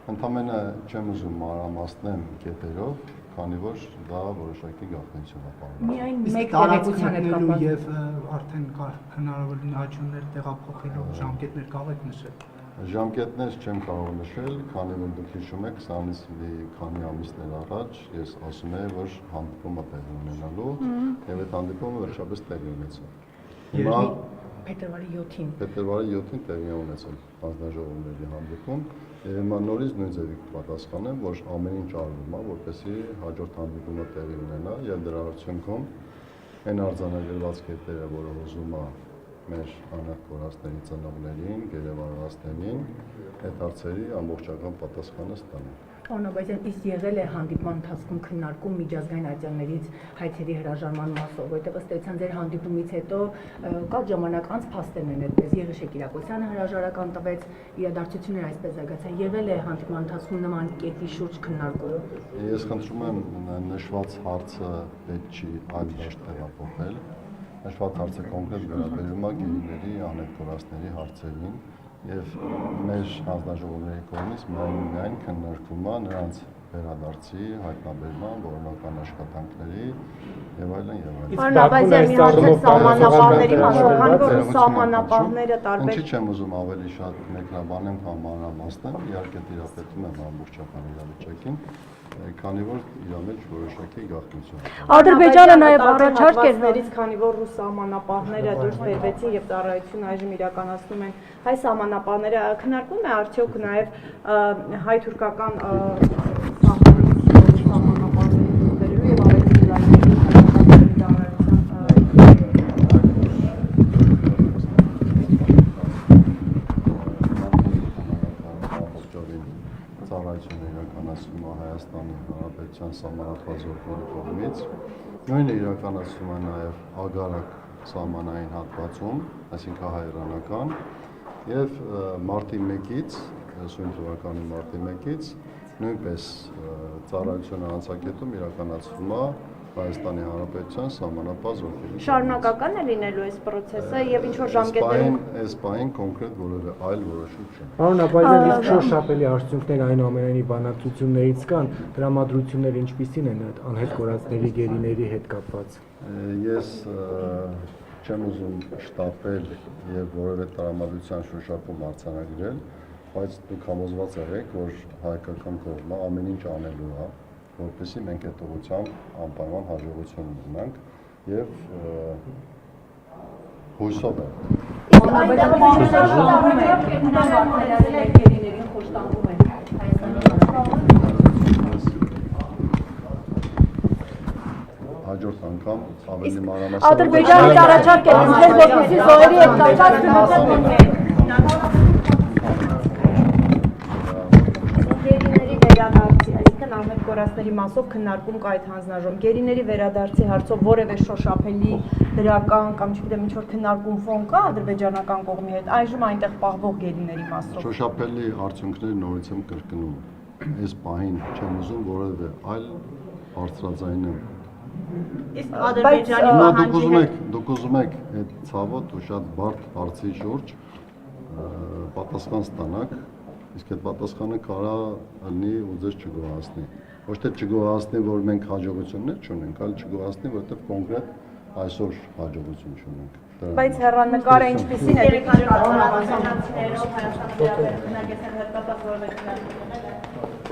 Ընդամենը չեմ ուզում մանրամասնեմ կետերով, քանի որ դա որոշակի գաղտնիություն է պարունակում։ Միայն մեկ տեղեկության հետ կապված եւ արդեն հնարավոր լինություններ տեղափոխելով ժամկետներ կարող եք նշել։ Ժամկետներ չեմ կարող նշել, քանի որ դուք հիշում եք, սրանից մի քանի ամիսներ առաջ ես ասում եմ, որ հանդիպումը տեղի ունենալու եւ այդ հանդիպումը վերջապես տեղի ունեցավ։ Հիմա փետրվարի 7-ին։ Փետրվարի 7-ին տեղի ունեցել հանձնաժողովների հանդիպում եւ հիմա նորից նույն ձևի պատասխանեմ, որ ամեն ինչ արվում է, որպեսզի հաջորդ հանդիպումը տեղի ունենա եւ դրա արդյունքում այն արձանագրված կետերը, որը ուզում է մեր անհատ կորածների ծնողներին, գերեվարվածներին, այդ հարցերի ամբողջական պատասխանը ստանանք։ Պարոն Աբազյան, իսկ եղել է հանդիպման ընթացքում քննարկում միջազգային ատյաններից հայցերի հրաժարման մասով, որտեղ ըստ էության ձեր հանդիպումից հետո կարճ ժամանակ անց փաստերն են այդպես Եղիշե Կիրակոսյանը հրաժարական տվեց, իրադարձությունները այսպես զարգացան։ Եղել է հանդիպման ընթացքում նման կետի շուրջ քննարկում։ Ես խնդրում եմ նշված հարցը պետք չի այլ դաշտ տեղափոխել։ Նշված հարցը կոնկրետ վերաբերում է գերիների անհետ կորածների հարցերին եւ մեր հանձնաժողովների կողմից միայն քննարկվում է նրանց վերադարձի, հայտնաբերման, որոնական աշխատանքների եւ այլն եւ այլն։ Պարոն Աբազյան, մի հարց սահմանապահների մասով, քանի որ սահմանապահները տարբեր։ Ինչի՞ չեմ ուզում ավելի շատ մեկնաբանեմ, քան մանրամասնեմ, իհարկե տիրապետում եմ ամբողջական իրավիճակին, քանի որ իր մեջ որոշակի գաղտնիություն է։ Ադրբեջանը նաև առաջարկ էր ներից, քանի որ ռուս սահմանապահները դուրս բերվեցին եւ ծառայություն այժմ իրականացնում են հայ սահմանապահները, քննարկվում է արդյոք նաև հայ-թուրքական ծառայությունը իրականացվում է Հայաստանի Հանրապետության սահմանափակ զորքերի կողմից։ Նույնը իրականացվում է նաև Ագարակ սահմանային հատվածում, այսինքն հայ-իրանական, եւ մարտի 1-ից, սույն թվականի մարտի 1-ից նույնպես ծառայությունը անցակետում իրականացվում է Հայաստանի Հանրապետության սահմանափակ զորքերի։ Շարունակական է լինելու այս process-ը եւ ինչ որ ժամկետներում այս բային կոնկրետ որևէ այլ որոշում չունի։ Պարոն Աբազյան, իսկ շոշափելի արդյունքներ այնուամենայնիվ բանակցություններից կան, տրամադրությունները ինչպիսին են անհետ կորածների գերիների հետ կապված։ Ես չեմ ուզում շտապել եւ որևէ տրամադրության շոշափում արձանագրել, բայց դուք համոզված եղեք, որ հայկական կողմը ամեն ինչ անելու է, որպեսզի մենք այդ ուղղությամբ անպայման հաջողություն ունենանք եւ հույսով եմ։ Հաջորդ անգամ ավելի մանրամասն Ադրբեջանից առաջարկ է դրել, որպեսզի զոհերի հետ կապված անհետ կորածների մասով քննարկում կա այդ հանձնաժողովում։ Գերիների վերադարձի հարցով որևէ շոշափելի դրական կամ չգիտեմ ինչ որ քննարկում ֆոն կա ադրբեջանական կողմի հետ, այժմ այնտեղ պահվող գերիների մասով։ Շոշափելի արդյունքները նորից եմ կրկնում։ Այս պահին չեմ ուզում որևէ այլ բարձրաձայնեմ։ Իսկ Ադրբեջանի դուք ուզում եք այդ ցավոտ ու շատ բարդ հարցի շուրջ պատասխան ստանաք, իսկ այդ պատասխանը կարա լինի ու ձեզ չգոհացնի։ Ոչ թե չգոհացնի, որ մենք հաջողություններ չունենք, այլ չգոհացնի, որովհետև կոնկրետ այսօր հաջողություն չունենք։ Բայց հեռանկարը ինչպիսին է։